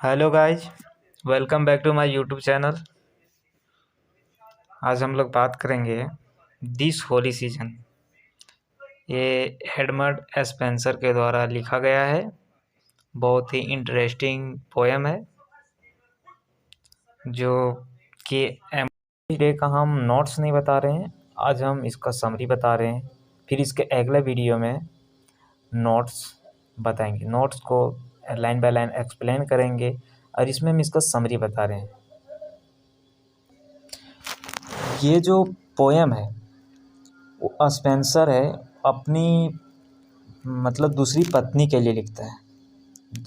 Hello guys, welcome back to my YouTube channel. आज हम लोग बात करेंगे दिस होली सीजन। ये एडमंड स्पेंसर के द्वारा लिखा गया है। बहुत ही इंटरेस्टिंग पोएम है जो कि डे का हम नोट्स नहीं बता रहे हैं। आज हम इसका समरी बता रहे हैं, फिर इसके अगले वीडियो में नोट्स बताएंगे। नोट्स को लाइन बाय लाइन एक्सप्लेन करेंगे और इसमें हम इसका समरी बता रहे हैं। ये जो पोएम है वो स्पेंसर है अपनी मतलब दूसरी पत्नी के लिए लिखता है।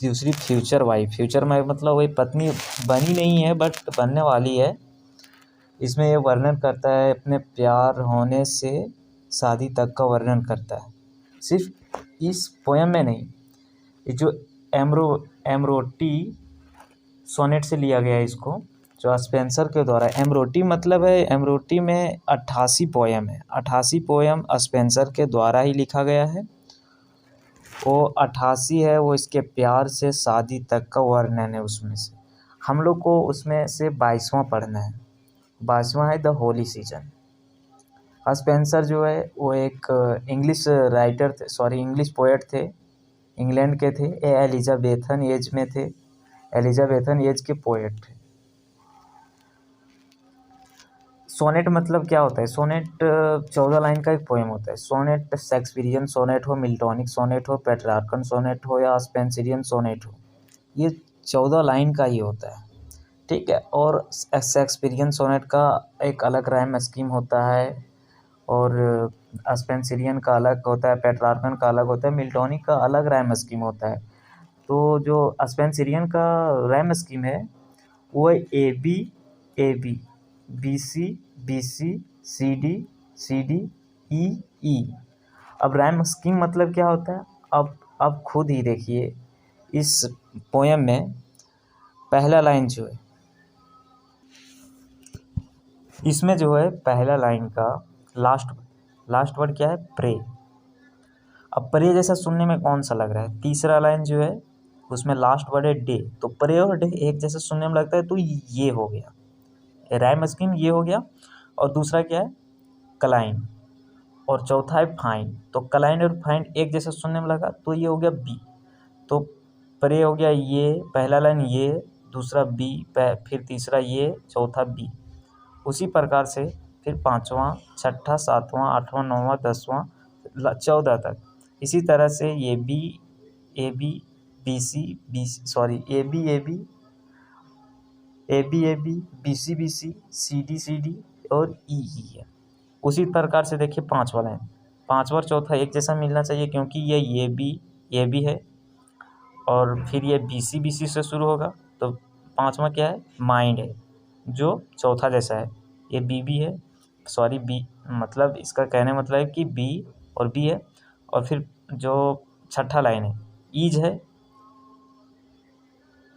दूसरी फ्यूचर वाइफ मतलब वही पत्नी बनी नहीं है बट बनने वाली है। इसमें ये वर्णन करता है अपने प्यार होने से शादी तक का वर्णन करता है। सिर्फ इस पोएम में नहीं, ये जो एमरोटी सोनेट से लिया गया है इसको, जो स्पेंसर के द्वारा। एमरोटी मतलब है, एमरोटी में 88 पोएम है। 88 पोएम स्पेंसर के द्वारा ही लिखा गया है। वो 88 है, वो इसके प्यार से शादी तक का वर्णन है। उसमें से हम लोग को उसमें से 22वां पढ़ना है। 22वां है द होली सीजन। स्पेंसर जो है वो एक इंग्लिश राइटर थे, इंग्लिश पोएट थे। इंग्लैंड के थे। ये एलिजाबेथन एज में थे। एलिजाबेथन एज के पोएट थे। सोनेट मतलब क्या होता है? सोनेट 14 लाइन का एक पोएम होता है। सोनेट शेक्सपियरियन सोनेट हो, मिल्टॉनिक सोनेट हो, पेट्रार्कन सोनेट हो या स्पेंसरियन सोनेट हो, ये 14 लाइन का ही होता है। ठीक है। और शेक्सपियरियन सोनेट का एक अलग राइम स्कीम होता है और स्पेंसरियन का अलग होता है, पेट्रार्कन का अलग होता है, मिल्टॉनिक का अलग राइम स्कीम होता है। तो जो स्पेंसरियन का राइम स्कीम है वो है A B B C C D E. अब राइम स्कीम मतलब क्या होता है? अब खुद ही देखिए। इस पोएम में पहला लाइन जो है, इसमें जो है पहला लाइन का लास्ट वर्ड क्या है? प्रे। अब प्रे जैसा सुनने में कौन सा लग रहा है? तीसरा लाइन जो है उसमें लास्ट वर्ड है डे, तो प्रे और डे एक जैसा सुनने में लगता है, तो ये हो गया राइम स्कीम, ये हो गया। और दूसरा क्या है? क्लाइन। और चौथा है फाइन। तो क्लाइन और फाइन एक जैसा सुनने में लगा, तो ये हो गया बी। तो प्रे हो गया ये, पहला लाइन ये, दूसरा बी, फिर तीसरा ये, चौथा बी। उसी प्रकार से फिर 5वां, 6ठा, 7वां, 8वां, 9वां, 10वां, 14 तक। इसी तरह से ये B A B B C A B B C D और ई है। उसी प्रकार से देखिए 5वां लाइन, 5वां और चौथा एक जैसा मिलना चाहिए क्योंकि ये बी है और फिर ये बी सी से शुरू होगा। तो 5वां क्या है? माइंड है, जो चौथा जैसा है। ये बी है, बी मतलब इसका कहने मतलब है कि बी और बी है। और फिर जो 6ठा लाइन है ईज है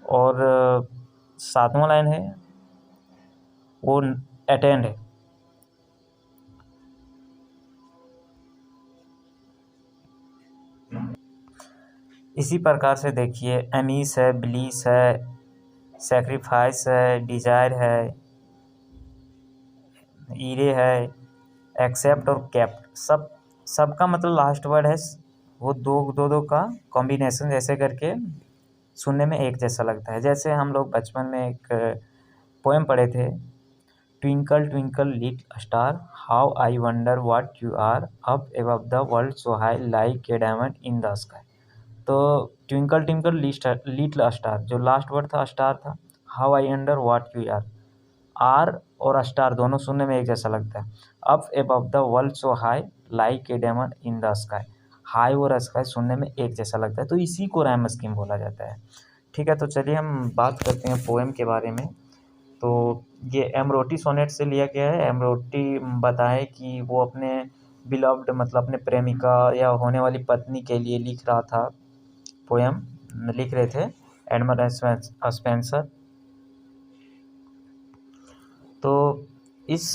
और 7वां लाइन है वो अटेंड है। इसी प्रकार से देखिए एमीस है, ब्लीस है, सेक्रीफाइस है, डिजायर है, ईरे है, एक्सेप्ट और कैप्ट। सबका मतलब लास्ट वर्ड है वो दो का कॉम्बिनेशन जैसे करके सुनने में एक जैसा लगता है। जैसे हम लोग बचपन में एक पोएम पढ़े थे, twinkle twinkle little star how I wonder what you are up above the world so high like a diamond in the sky. तो ट्विंकल ट्विंकल लिटिल स्टार, जो लास्ट वर्ड था स्टार था। How I wonder what you are और star दोनों सुनने में एक जैसा लगता है। Up above the world so high like a diamond in the sky. High और स्काई सुनने में एक जैसा लगता है, तो इसी को राइम स्कीम बोला जाता है। ठीक है, तो चलिए हम बात करते हैं पोएम के बारे में। तो ये एमरोटी सोनेट से लिया गया है। एमरोटी बताए कि वो अपने बिलव्ड मतलब अपने प्रेमिका या होने वाली पत्नी के लिए लिख रहा था, पोएम लिख रहे थे एडमंड स्पेंसर। तो इस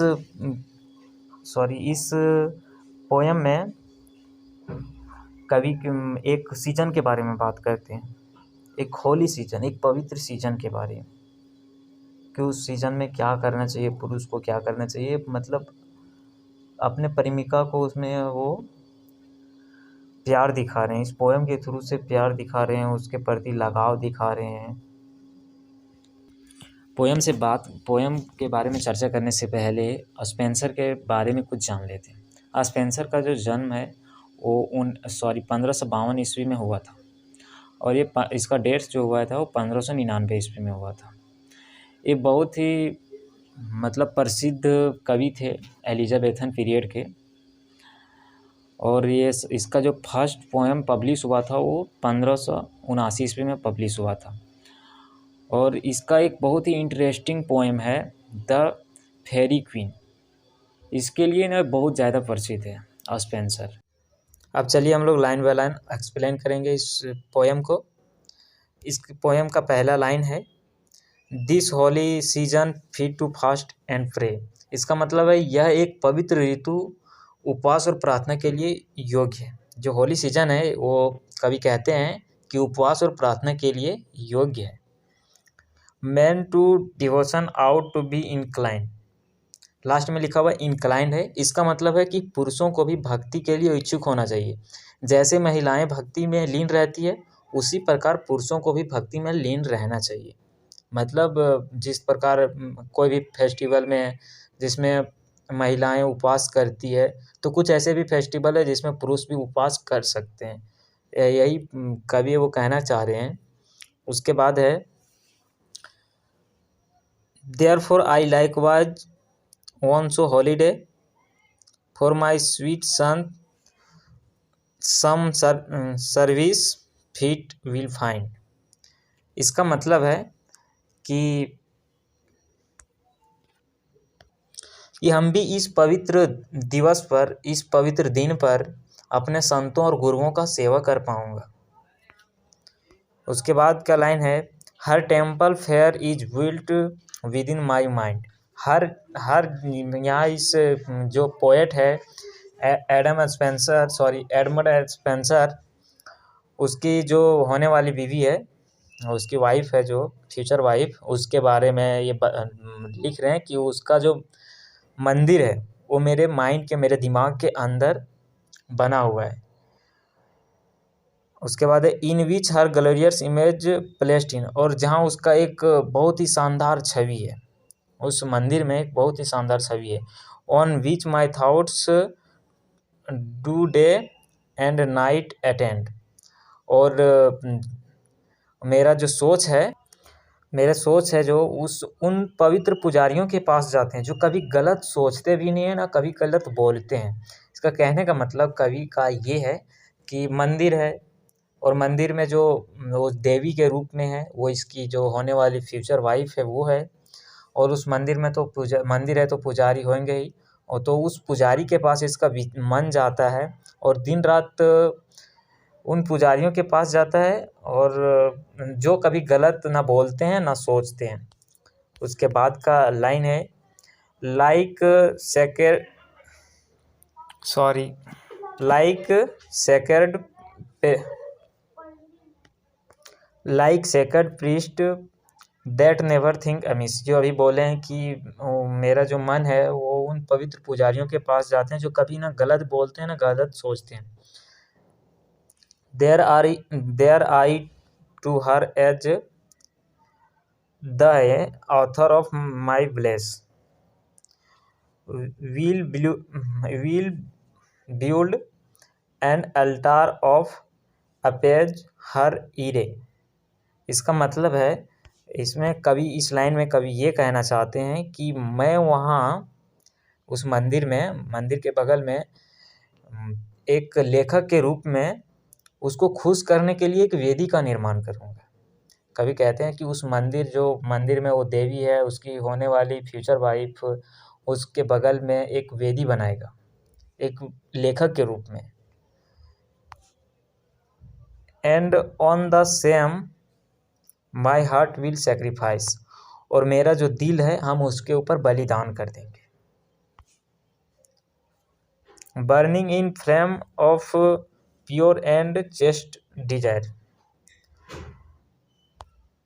पोएम में कवि एक सीजन के बारे में बात करते हैं। एक होली सीजन, एक पवित्र सीजन के बारे में, कि उस सीजन में क्या करना चाहिए, पुरुष को क्या करना चाहिए, मतलब अपने प्रेमिका को उसमें वो प्यार दिखा रहे हैं, इस पोएम के थ्रू से प्यार दिखा रहे हैं, उसके प्रति लगाव दिखा रहे हैं। पोएम के बारे में चर्चा करने से पहले स्पेंसर के बारे में कुछ जान लेते हैं। स्पेंसर का जो जन्म है वो 1552 ईस्वी में हुआ था, और इसका डेट जो हुआ था वो 1599 ईस्वी में हुआ था। ये बहुत ही मतलब प्रसिद्ध कवि थे एलिजाबेथन पीरियड के, और ये इसका जो फर्स्ट पोएम पब्लिश हुआ था वो 1579 ईस्वी में पब्लिश हुआ था। और इसका एक बहुत ही इंटरेस्टिंग पोएम है द फेरी क्वीन, इसके लिए ना बहुत ज़्यादा प्रसिद्ध है स्पेंसर। अब चलिए हम लोग लाइन बाय लाइन एक्सप्लेन करेंगे इस पोएम को। इस पोएम का पहला लाइन है, this holy season fit to fast and pray. इसका मतलब है यह एक पवित्र ऋतु उपवास और प्रार्थना के लिए योग्य है। जो होली सीजन है वो कवि कहते हैं कि उपवास और प्रार्थना के लिए योग्य है। Man to devotion ought to be incline, last में लिखा हुआ इंक्लाइंड है, इसका मतलब है कि पुरुषों को भी भक्ति के लिए इच्छुक होना चाहिए। जैसे महिलाएं भक्ति में लीन रहती है उसी प्रकार पुरुषों को भी भक्ति में लीन रहना चाहिए। मतलब जिस प्रकार कोई भी फेस्टिवल में जिसमें महिलाएं उपवास करती है, तो कुछ ऐसे भी फेस्टिवल है जिसमें पुरुष भी उपवास कर सकते हैं। यही कवि वो कहना चाह रहे हैं। उसके बाद है, therefore I likewise want so holiday for my sweet son some service fit will find. इसका मतलब है कि हम भी इस पवित्र दिवस पर, इस पवित्र दिन पर अपने संतों और गुरुओं का सेवा कर पाऊंगा। उसके बाद का लाइन है, her temple fair is built within my mind. हर यहाँ इस जो पोएट है एडमंड स्पेंसर, उसकी जो होने वाली बीवी है, उसकी वाइफ है, जो फ्यूचर वाइफ, उसके बारे में ये लिख रहे हैं कि उसका जो मंदिर है वो मेरे माइंड के, मेरे दिमाग के अंदर बना हुआ है। उसके बाद है, इन विच हर ग्लोरियस इमेज प्लेस्ड इन, और जहाँ उसका एक बहुत ही शानदार छवि है, उस मंदिर में एक बहुत ही शानदार छवि है। On which my thoughts do day and night attend, और मेरा जो सोच है जो उन पवित्र पुजारियों के पास जाते हैं जो कभी गलत सोचते भी नहीं है ना कभी गलत बोलते हैं। इसका कहने का मतलब कवि का ये है कि मंदिर है, और मंदिर में जो वो देवी के रूप में है, वो इसकी जो होने वाली फ्यूचर वाइफ है वो है, और उस मंदिर में तो मंदिर है तो पुजारी होंगे ही, और तो उस पुजारी के पास इसका मन जाता है, और दिन रात उन पुजारियों के पास जाता है, और जो कभी गलत ना बोलते हैं ना सोचते हैं। उसके बाद का लाइन है, like sacred priest that never think amiss. जो अभी बोले हैं कि मेरा जो मन है वो उन पवित्र पुजारियों के पास जाते हैं जो कभी ना गलत बोलते हैं ना गलत सोचते हैं। There I to her as the author of my bliss will build an altar of appease her ire। इसका मतलब है, इसमें कवि, इस लाइन में कवि ये कहना चाहते हैं कि मैं वहाँ उस मंदिर के बगल में एक लेखक के रूप में उसको खुश करने के लिए एक वेदी का निर्माण करूँगा। कवि कहते हैं कि उस मंदिर में वो देवी है, उसकी होने वाली फ्यूचर वाइफ, उसके बगल में एक वेदी बनाएगा एक लेखक के रूप में। And on the same my heart will sacrifice, और मेरा जो दिल है हम उसके ऊपर बलिदान कर देंगे। Burning in flame of pure and chaste desire,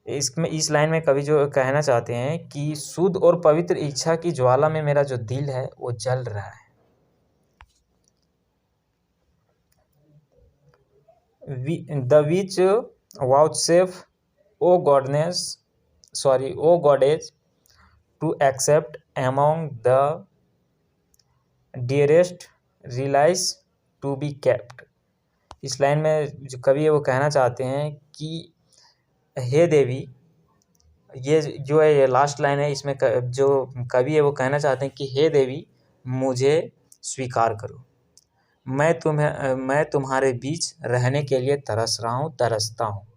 इसमें इस लाइन में कवि जो कहना चाहते हैं कि शुद्ध और पवित्र इच्छा की ज्वाला में मेरा जो दिल है वो जल रहा है। The which vouchsafe O goddess O goddess to accept amongst the dearest relics to be kept. इस लाइन में जो कवि है वो कहना चाहते हैं कि हे देवी, ये जो है ये लास्ट लाइन है, इसमें जो कवि है वो कहना चाहते हैं कि हे देवी मुझे स्वीकार करो, मैं तुम्हारे बीच रहने के लिए तरसता हूँ।